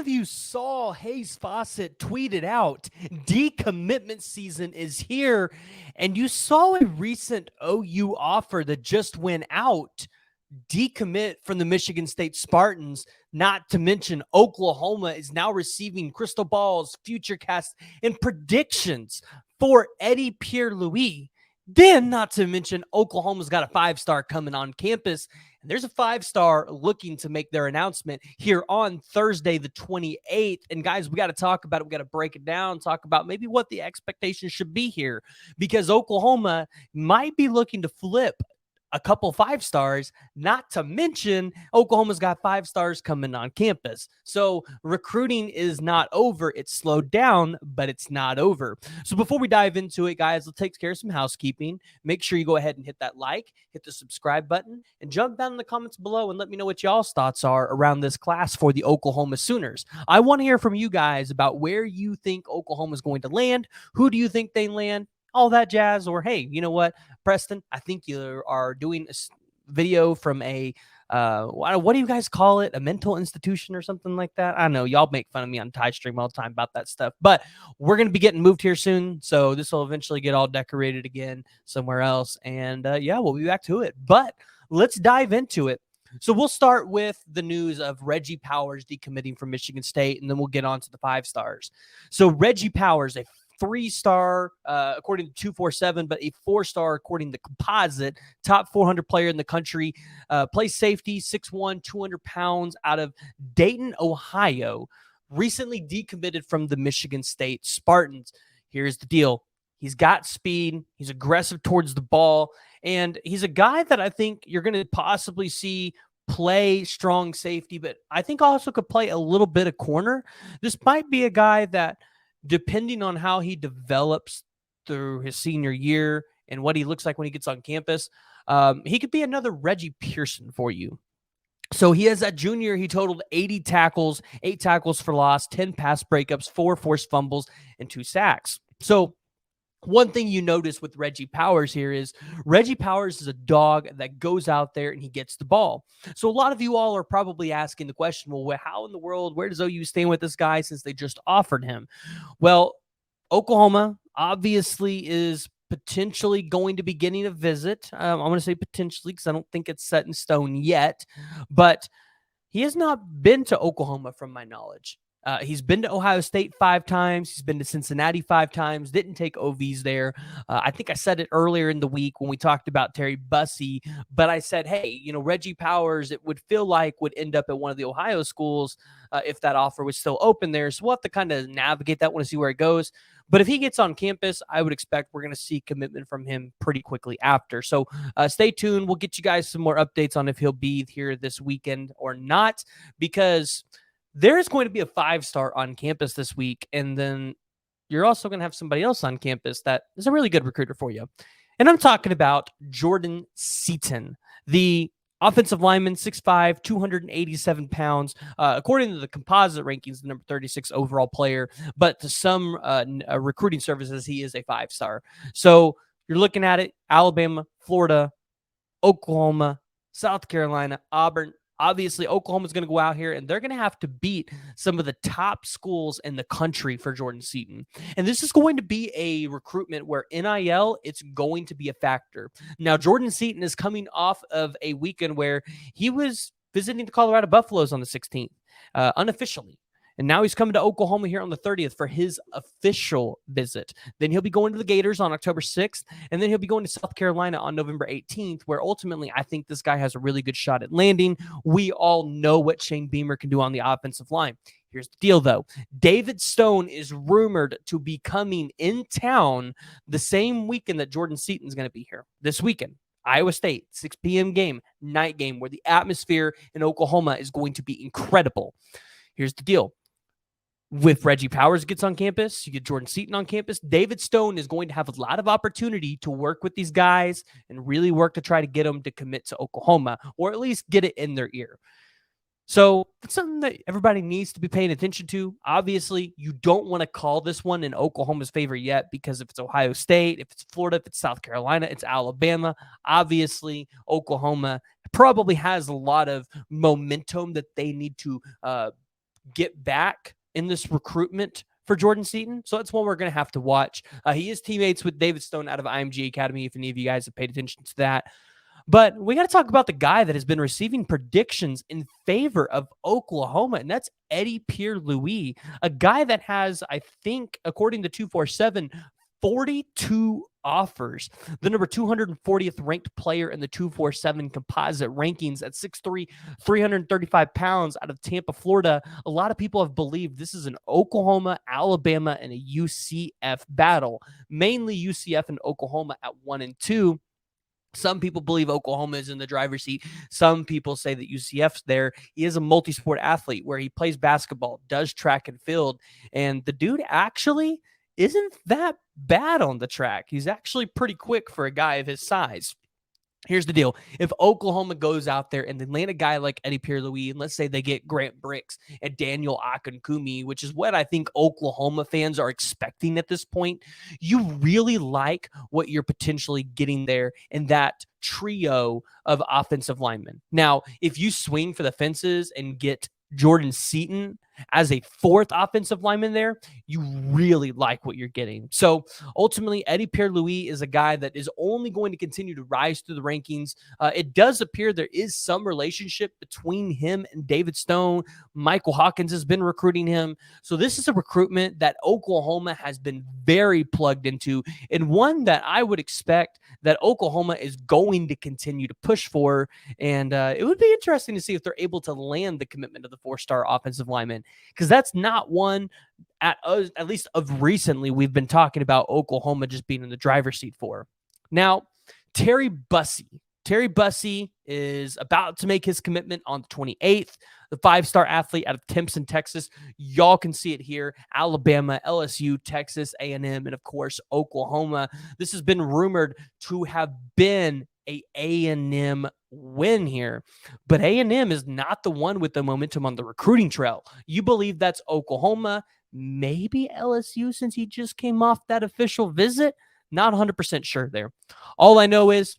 of you saw Hayes Fawcett tweet it out, decommitment season is here, and you saw a recent OU offer that just went out, decommit from the Michigan State Spartans, not to mention Oklahoma is now receiving crystal balls, future casts, and predictions for Eddie Pierre-Louis. Then, not to mention, Oklahoma's got a 5-star coming on campus, and there's a 5-star looking to make their announcement here on Thursday, the 28th. And guys, we got to talk about it. We got to break it down, talk about maybe what the expectations should be here, because Oklahoma might be looking to flip a couple 5-stars, not to mention Oklahoma's got 5-stars coming on campus. So recruiting is not over. It's slowed down, but it's not over. So before we dive into it, guys, let's take care of some housekeeping. Make sure you go ahead and hit that like, hit the subscribe button, and jump down in the comments below and let me know what y'all's thoughts are around this class for the Oklahoma Sooners. I want to hear from you guys about where you think Oklahoma is going to land. Who do you think they land? All that jazz. Or, hey, you know what, Preston, I think you are doing a video from a, what do you guys call it? A mental institution or something like that? I don't know. Y'all make fun of me on Ty Stream all the time about that stuff, but we're going to be getting moved here soon. So this will eventually get all decorated again somewhere else. And yeah, we'll be back to it, but let's dive into it. So we'll start with the news of Reggie Powers decommitting from Michigan State, and then we'll get on to the 5-stars. So Reggie Powers, a 3-star according to 247, but a 4-star according to Composite, top 400 player in the country, plays safety, 6'1", 200 pounds, out of Dayton, Ohio, recently decommitted from the Michigan State Spartans. Here's the deal. He's got speed. He's aggressive towards the ball, and he's a guy that I think you're going to possibly see play strong safety, but I think also could play a little bit of corner. This might be a guy that, depending on how he develops through his senior year and what he looks like when he gets on campus, he could be another Reggie Pearson for you. So he has that junior, he totaled 80 tackles, 8 tackles for loss, 10 pass breakups, 4 forced fumbles, and 2 sacks. So one thing you notice with Reggie Powers here is Reggie Powers is a dog that goes out there and he gets the ball. So a lot of you all are probably asking the question, well, how in the world, where does OU stand with this guy since they just offered him? Well, Oklahoma obviously is potentially going to be getting a visit. I'm going to say potentially because I don't think it's set in stone yet, but he has not been to Oklahoma from my knowledge. He's been to Ohio State 5 times. He's been to Cincinnati 5 times. Didn't take OVs there. I think I said it earlier in the week when we talked about Terry Bussey, but I said, hey, you know, Reggie Powers, it would feel like would end up at one of the Ohio schools if that offer was still open there. So we'll have to kind of navigate that one to see where it goes. But if he gets on campus, I would expect we're going to see commitment from him pretty quickly after. So stay tuned. We'll get you guys some more updates on if he'll be here this weekend or not, because there is going to be a 5-star on campus this week, and then you're also going to have somebody else on campus that is a really good recruiter for you. And I'm talking about Jordan Seaton, the offensive lineman, 6'5", 287 pounds. According to the composite rankings, the number 36 overall player, but to some recruiting services, he is a 5-star. So you're looking at it, Alabama, Florida, Oklahoma, South Carolina, Auburn. Obviously, Oklahoma's going to go out here, and they're going to have to beat some of the top schools in the country for Jordan Seaton. And this is going to be a recruitment where NIL, it's going to be a factor. Now, Jordan Seaton is coming off of a weekend where he was visiting the Colorado Buffaloes on the 16th, unofficially. And now he's coming to Oklahoma here on the 30th for his official visit. Then he'll be going to the Gators on October 6th, and then he'll be going to South Carolina on November 18th, where ultimately I think this guy has a really good shot at landing. We all know what Shane Beamer can do on the offensive line. Here's the deal, though. David Stone is rumored to be coming in town the same weekend that Jordan Seaton is going to be here, this weekend. Iowa State, 6 p.m. game, night game, where the atmosphere in Oklahoma is going to be incredible. Here's the deal. With Reggie Powers gets on campus, you get Jordan Seaton on campus, David Stone is going to have a lot of opportunity to work with these guys and really work to try to get them to commit to Oklahoma, or at least get it in their ear. So it's something that everybody needs to be paying attention to. Obviously, you don't want to call this one in Oklahoma's favor yet, because if it's Ohio State, if it's Florida, if it's South Carolina, it's Alabama. Obviously, Oklahoma probably has a lot of momentum that they need to get back in this recruitment for Jordan Seaton. So that's one we're going to have to watch. He is teammates with David Stone out of IMG Academy, if any of you guys have paid attention to that. But we got to talk about the guy that has been receiving predictions in favor of Oklahoma, and that's Eddie Pierre-Louis, a guy that has, I think, according to 247, 42 offers. The number 240th ranked player in the 247 composite rankings at 6'3", 335 pounds out of Tampa, Florida. A lot of people have believed this is an Oklahoma, Alabama, and a UCF battle, mainly UCF and Oklahoma at 1 and 2. Some people believe Oklahoma is in the driver's seat. Some people say that UCF's there. He is a multi-sport athlete where he plays basketball, does track and field, and the dude actually isn't that bad on the track. He's actually pretty quick for a guy of his size. Here's the deal. If Oklahoma goes out there and they land a guy like Eddie Pierre-Louis, and let's say they get Grant Bricks and Daniel Akankumi, which is what I think Oklahoma fans are expecting at this point, you really like what you're potentially getting there in that trio of offensive linemen. Now, if you swing for the fences and get Jordan Seaton as a fourth offensive lineman there, you really like what you're getting. So ultimately, Eddie Pierre-Louis is a guy that is only going to continue to rise through the rankings. It does appear there is some relationship between him and David Stone. Michael Hawkins has been recruiting him. So this is a recruitment that Oklahoma has been very plugged into, and one that I would expect that Oklahoma is going to continue to push for. And it would be interesting to see if they're able to land the commitment of the four-star offensive lineman, because that's not one at least of recently we've been talking about Oklahoma just being in the driver's seat for. Now, Terry Bussey. Terry Bussey is about to make his commitment on the 28th. The five-star athlete out of Timpson, Texas. Y'all can see it here. Alabama, LSU, Texas A&M, and of course, Oklahoma. This has been rumored to have been a A&M win here, but A&M is not the one with the momentum on the recruiting trail. You believe that's Oklahoma, maybe LSU, since he just came off that official visit. Not 100% sure there. All I know is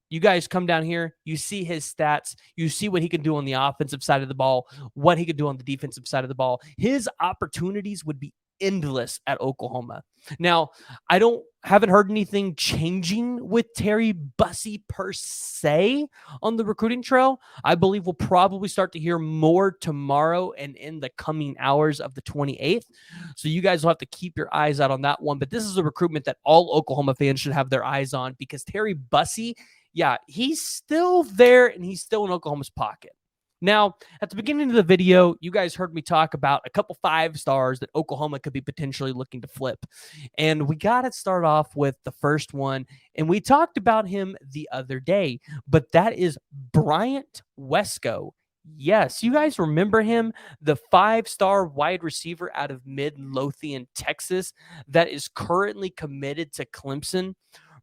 you guys come down here, you see his stats, you see what he can do on the offensive side of the ball, what he could do on the defensive side of the ball. His opportunities would be endless at Oklahoma. Now, I haven't heard anything changing with Terry Bussey per se on the recruiting trail. I believe we'll probably start to hear more tomorrow and in the coming hours of the 28th. So you guys will have to keep your eyes out on that one. But this is a recruitment that all Oklahoma fans should have their eyes on, because Terry Bussey, yeah, he's still there and he's still in Oklahoma's pocket. Now, at the beginning of the video, you guys heard me talk about a couple 5-stars that Oklahoma could be potentially looking to flip. And we got to start off with the first one. And we talked about him the other day, but that is Bryant Wesco. Yes, you guys remember him, the 5-star wide receiver out of Midlothian, Texas, that is currently committed to Clemson.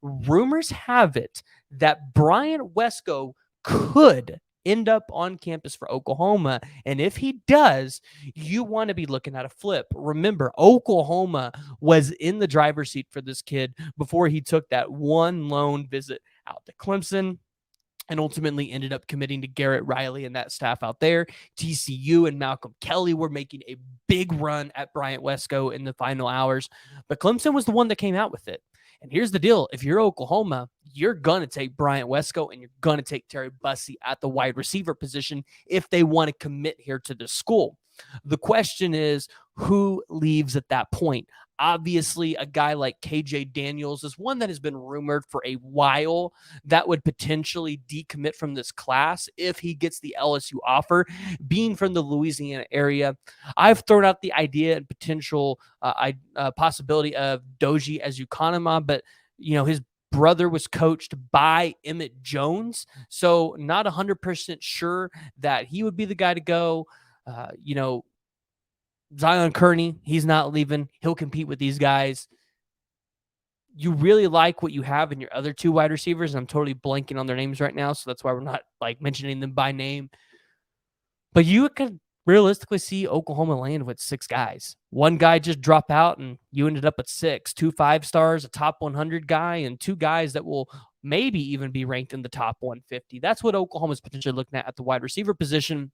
Rumors have it that Bryant Wesco could end up on campus for Oklahoma. And if he does, you want to be looking at a flip. Remember, Oklahoma was in the driver's seat for this kid before he took that one lone visit out to Clemson and ultimately ended up committing to Garrett Riley and that staff out there. TCU and Malcolm Kelly were making a big run at Bryant Wesco in the final hours, but Clemson was the one that came out with it. And here's the deal. If you're Oklahoma, you're going to take Bryant Wesco and you're going to take Terry Bussey at the wide receiver position if they want to commit here to the school. The question is, who leaves at that point? Obviously, a guy like KJ Daniels is one that has been rumored for a while that would potentially decommit from this class if he gets the LSU offer. Being from the Louisiana area, I've thrown out the idea and potential possibility of Doji Ezukanma, but his brother was coached by Emmett Jones, so not 100% sure that he would be the guy to go. Zion Kearney, he's not leaving. He'll compete with these guys. You really like what you have in your other two wide receivers, and I'm totally blanking on their names right now, so that's why we're not mentioning them by name. But you could realistically see Oklahoma land with 6 guys. One guy just drop out, and you ended up at 6. 2 5-stars, a top 100 guy, and 2 guys that will maybe even be ranked in the top 150. That's what Oklahoma's potentially looking at the wide receiver position.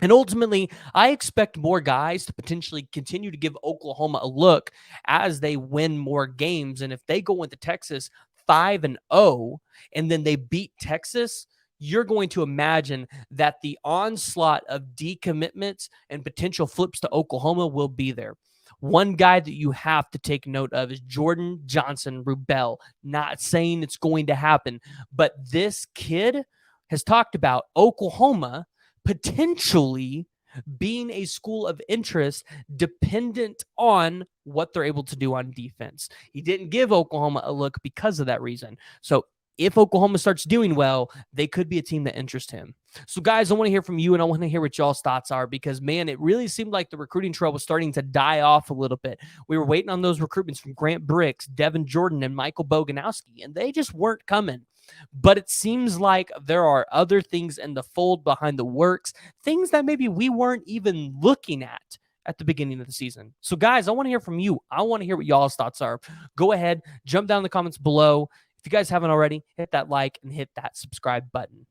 And ultimately, I expect more guys to potentially continue to give Oklahoma a look as they win more games. And if they go into Texas 5-0 and then they beat Texas, you're going to imagine that the onslaught of decommitments and potential flips to Oklahoma will be there. One guy that you have to take note of is Jordan Johnson Rubel. Not saying it's going to happen, but this kid has talked about Oklahoma potentially being a school of interest dependent on what they're able to do on defense. He didn't give Oklahoma a look because of that reason. So if Oklahoma starts doing well, they could be a team that interests him. So, guys, I want to hear from you, and I want to hear what y'all's thoughts are because, man, it really seemed like the recruiting trail was starting to die off a little bit. We were waiting on those recruitments from Grant Bricks, Devin Jordan, and Michael Boganowski, and they just weren't coming. But it seems like there are other things in the fold behind the works, things that maybe we weren't even looking at the beginning of the season. So, guys, I want to hear from you. I want to hear what y'all's thoughts are. Go ahead, jump down in the comments below. If you guys haven't already, hit that like and hit that subscribe button.